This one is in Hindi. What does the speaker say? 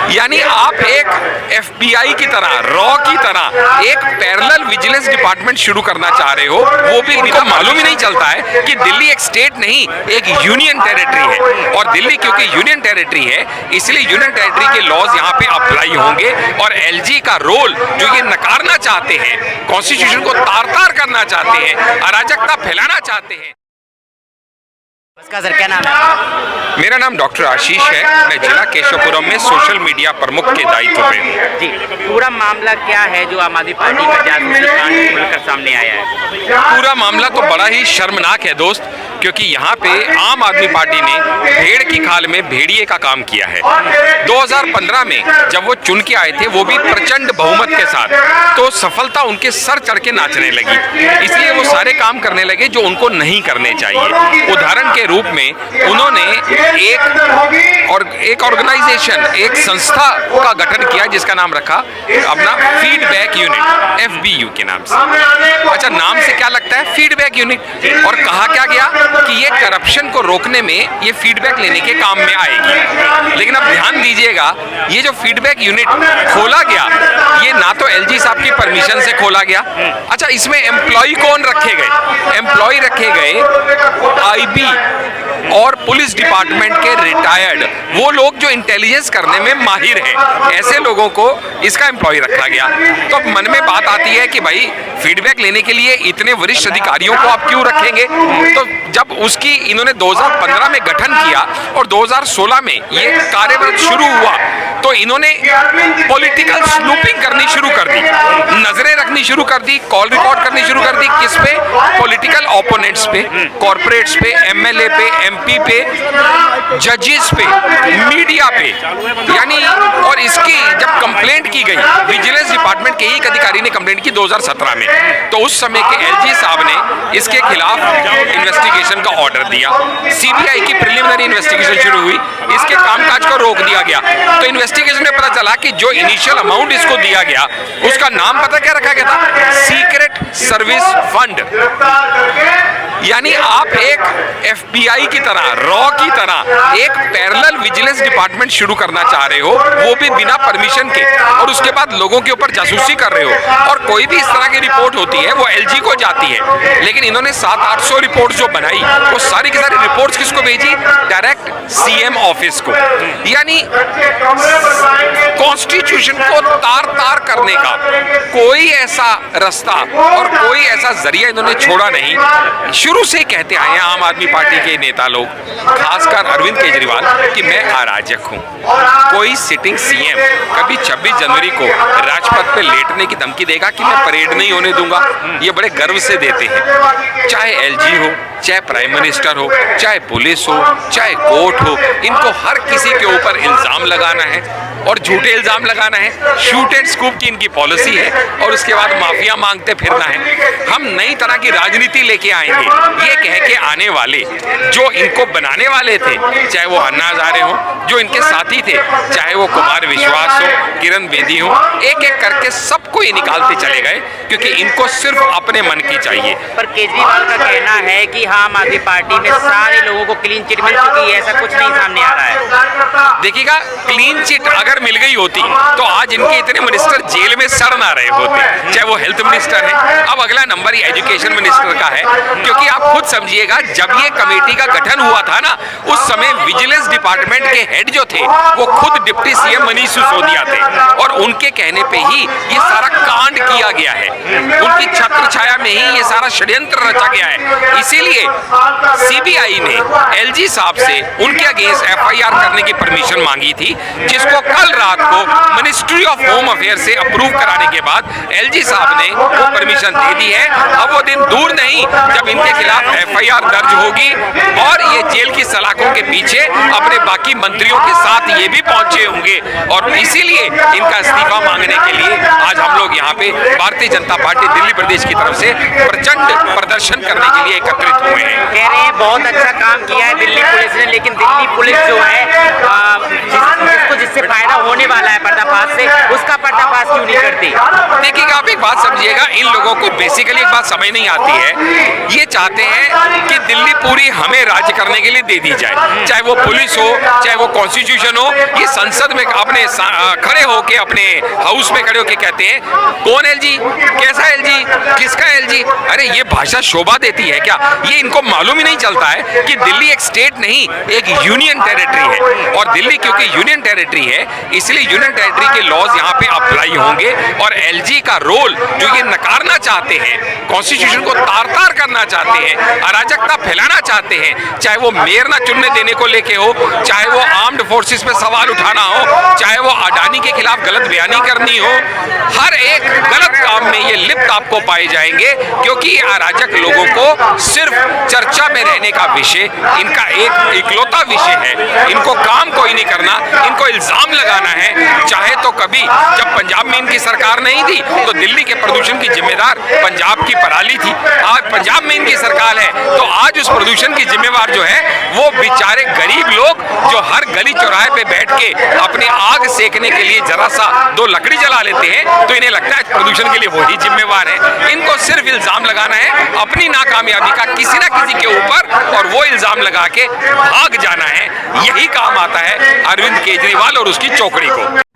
यानी आप एक FBI की तरह, रॉ की तरह एक पैरेलल विजिलेंस डिपार्टमेंट शुरू करना चाह रहे हो, वो भी बिना मालूम ही नहीं चलता है कि दिल्ली एक स्टेट नहीं, एक यूनियन टेरिटरी है। और दिल्ली क्योंकि यूनियन टेरिटरी है, इसलिए यूनियन टेरिटरी के लॉज यहाँ पे अप्लाई होंगे। और LG का रोल जो ये नकारना चाहते हैं, कॉन्स्टिट्यूशन को तार-तार करना चाहते हैं, अराजकता फैलाना चाहते हैं। नमस्कार सर, क्या नाम है? मेरा नाम डॉक्टर आशीष है। मैं जिला केशवपुरम में सोशल मीडिया प्रमुख के दायित्व पे हूँ। जी, पूरा मामला क्या है जो आम आदमी पार्टी का जासूसी कांड खुलकर सामने आया है? पूरा मामला तो बड़ा ही शर्मनाक है दोस्त, क्योंकि यहाँ पे आम आदमी पार्टी ने भेड़ की खाल में भेड़िए का काम किया है। 2015 में जब वो चुन के आए थे, वो भी प्रचंड बहुमत के साथ, तो सफलता उनके सर चढ़ के नाचने लगी। इसलिए वो सारे काम करने लगे जो उनको नहीं करने चाहिए। उदाहरण के रूप में उन्होंने एक ऑर्गेनाइजेशन, एक संस्था का गठन किया जिसका नाम रखा अपना फीडबैक यूनिट, FBU के नाम से। अच्छा, नाम से क्या लगता है, फीडबैक यूनिट। और कहा क्या गया कि ये करप्शन को रोकने में ये फीडबैक लेने के काम में आएगी। लेकिन अब ध्यान दीजिएगा, ये जो फीडबैक यूनिट खोला गया, ये ना तो LG साहब की परमिशन से खोला गया। अच्छा, इसमें एम्प्लॉय कौन रखे गए? एम्प्लॉय रखे गए IB और पुलिस डिपार्टमेंट के रिटायर्ड, वो लोग जो इंटेलिजेंस करने में माहिर हैं, ऐसे लोगों को इसका एम्प्लॉय रखा गया। तो अब मन में बात आती है कि भाई फीडबैक लेने के लिए इतने वरिष्ठ अधिकारियों को आप क्यों रखेंगे? तो जब उसकी इन्होंने 2015 में गठन किया और 2016 में ये कार्यरत शुरू हुआ, तो इन्होंने पॉलिटिकल स्नूपिंग करनी शुरू कर दी, नजरें रखनी शुरू कर दी, कॉल रिकॉर्ड करनी शुरू कर दी। किस पे? पॉलिटिकल ओपोनेंट्स पे, कॉर्पोरेट्स पे, MLA पे, MP पे, जजेस पे, मीडिया पे। यानी और इसकी जब कंप्लेंट की गई, विजिलेंस डिपार्टमेंट के ही एक अधिकारी ने कंप्लेंट की 2017 में, तो उस समय के LG साहब ने इसके खिलाफ इन्वेस्टिगेशन का ऑर्डर दिया। CBI की प्रिलिमिनरी इन्वेस्टिगेशन शुरू हुई, इसके कामकाज को रोक दिया गया। तो इन्वेस्टिगेशन में पता चला कि जो इनिशियल अमाउंट इसको दिया गया, उसका नाम पता क्या रखा गया था? Secret service fund. यानी आप एक FBI की तरह, रॉ की तरह एक पैरेलल विजिलेंस डिपार्टमेंट शुरू करना चाह रहे हो, वो भी बिना परमिशन के, और उसके बाद लोगों के ऊपर जासूसी कर रहे हो। और कोई भी इस तरह की रिपोर्ट होती है, वो LG को जाती है। लेकिन इन्होंने 700-800 रिपोर्ट जो बनाई, वो सारी की सारी रिपोर्ट्स किसको भेजी? डायरेक्ट CM ऑफिस को। यानी कॉन्स्टिट्यूशन को तार-तार करने का कोई ऐसा रास्ता और कोई ऐसा जरिया इन्होंने छोड़ा नहीं। शुरू से कहते आए हैं आम आदमी पार्टी के नेता लोग, खासकर अरविंद केजरीवाल, कि मैं अराजक हूं। कोई सिटिंग CM कभी 26 जनवरी को राजपथ पे लेटने की धमकी देगा कि मैं परेड नहीं होने दूंगा? ये बड़े गर्व से देते हैं। चाहे LG हो, चाहे प्राइम मिनिस्टर हो, चाहे पुलिस हो, चाहे कोर्ट हो, इनको हर किसी के ऊपर इल्जाम लगाना है और झूठे इल्जाम लगाना है। शूट एंड स्कूप की इनकी पॉलिसी है और उसके बाद माफिया मांगते फिरना है। हम नई तरह की राजनीति लेके आएंगे, ये कह के आने वाले जो इनको बनाने वाले थे, चाहे वो अन्ना हजारे हो, जो इनके साथी थे, चाहे वो कुमार विश्वास हो, किरण बेदी हो, एक एक करके सबको ये निकालते चले गए, क्योंकि इनको सिर्फ अपने मन की चाहिए। पर केजरीवाल का कहना है कि हाँ, आम आदमी पार्टी में सारे लोगों को क्लीन चिट मिल चुकी है, ऐसा कुछ नहीं सामने आ रहा है। देखिएगा, क्लीन चिट अगर मिल गई होती तो आज इनके इतने मिनिस्टर जेल में सड़ ना रहे होते, चाहे वो हेल्थ मिनिस्टर है। अब अगला नंबर ही एजुकेशन मिनिस्टर का है, क्योंकि आप खुद समझिएगा, जब ये कमेटी का गठन हुआ था ना, उस समय विजिलेंस डिपार्टमेंट के हेड जो थे, वो खुद डिप्टी CM मनीष सिसोदिया थे, और उनके कहने पे ही ये सारा कांड किया गया है। उनकी छत्र छाया में ही ये सारा षड्यंत्र रचा गया है। इसीलिए CBI ने LG साहब से उनके अगेंस्ट FIR करने की परमिशन मांगी थी, जिसको कल रात को मिनिस्ट्री ऑफ होम अफेयर से अप्रूव कराने के बाद LG साहब ने वो परमिशन दे दी है। अब वो दिन दूर नहीं जब इनके खिलाफ FIR दर्ज होगी और ये जेल की सलाखों के पीछे अपने बाकी मंत्रियों के साथ ये भी पहुंचे होंगे। और इसीलिए इनका इस्तीफा मांगने के लिए आज हम लोग यहाँ पे भारतीय जनता पार्टी दिल्ली प्रदेश की तरफ से प्रचंड प्रदर्शन करने के लिए एकत्रित हुए हैं। कह रहे हैं बहुत अच्छा काम किया है दिल्ली पुलिस ने, लेकिन दिल्ली पुलिस जो है जिसको जिससे फायदा होने वाला है पर्दाफाश से, उसका पर्दाफाश क्यों नहीं करते? देखिए आप एक बात समझिएगा, इन लोगों को बेसिकली एक बात समझ नहीं आती है। ये चाहते हैं कि दिल्ली पूरी हमें राज्य करने के लिए दे दी जाए, चाहे वो पुलिस हो, चाहे वो कॉन्स्टिट्यूशन हो। ये संसद में अपने खड़े होके, अपने हाउस में खड़े होके कहते हैं कौन एलजी, कैसा एलजी, किसका एलजी। अरे ये भाषा शोभा देती है क्या? ये इनको मालूम ही नहीं चलता है कि दिल्ली एक स्टेट नहीं, एक यूनियन टेरिटरी है। और दिल्ली क्योंकि यूनियन टेरिटरी है, इसलिए यूनियन टेरिटरी के लॉज यहाँ पे अप्लाई होंगे। और एलजी का रोल जो ये नकारना चाहते हैं, कॉन्स्टिट्यूशन को तार-तार करना चाहते हैं, अराजकता फैलाना चाहते हैं, चाहे वो मेयर ना चुनने देने को लेके हो, चाहे वो आर्म्ड फोर्सेस पे सवाल उठाना हो, चाहे वो अडानी के खिलाफ गलत बयानी करनी हो, हर एक गलत काम में ये लिप्त आपको पाए जाएंगे। क्योंकि अराजक लोगों को सिर्फ चर्चा में रहने का विषय, इनका एक इकलौता विषय है। इनको काम कोई नहीं करना, इनको इल्जाम लगाना है। चाहे तो कभी जब पंजाब में इनकी सरकार नहीं थी तो दिल्ली के प्रदूषण की जिम्मेदार पंजाब की पराली थी। आज पंजाब में इनकी सरकार है तो आज उस प्रदूषण की जिम्मेवार जो है वो बेचारे गरीब लोग जो हर गली चौराहे पे बैठ के अपनी आग सेकने के लिए जरा सा दो लकड़ी जला लेते हैं, तो इन्हें लगता है प्रदूषण के लिए वही जिम्मेवार है। इनको सिर्फ इल्जाम लगाना है अपनी नाकामयाबी का किसी ना किसी के ऊपर, और वो इल्जाम लगा के भाग जाना है। यही काम आता है अरविंद केजरीवाल और उसकी चौकड़ी को।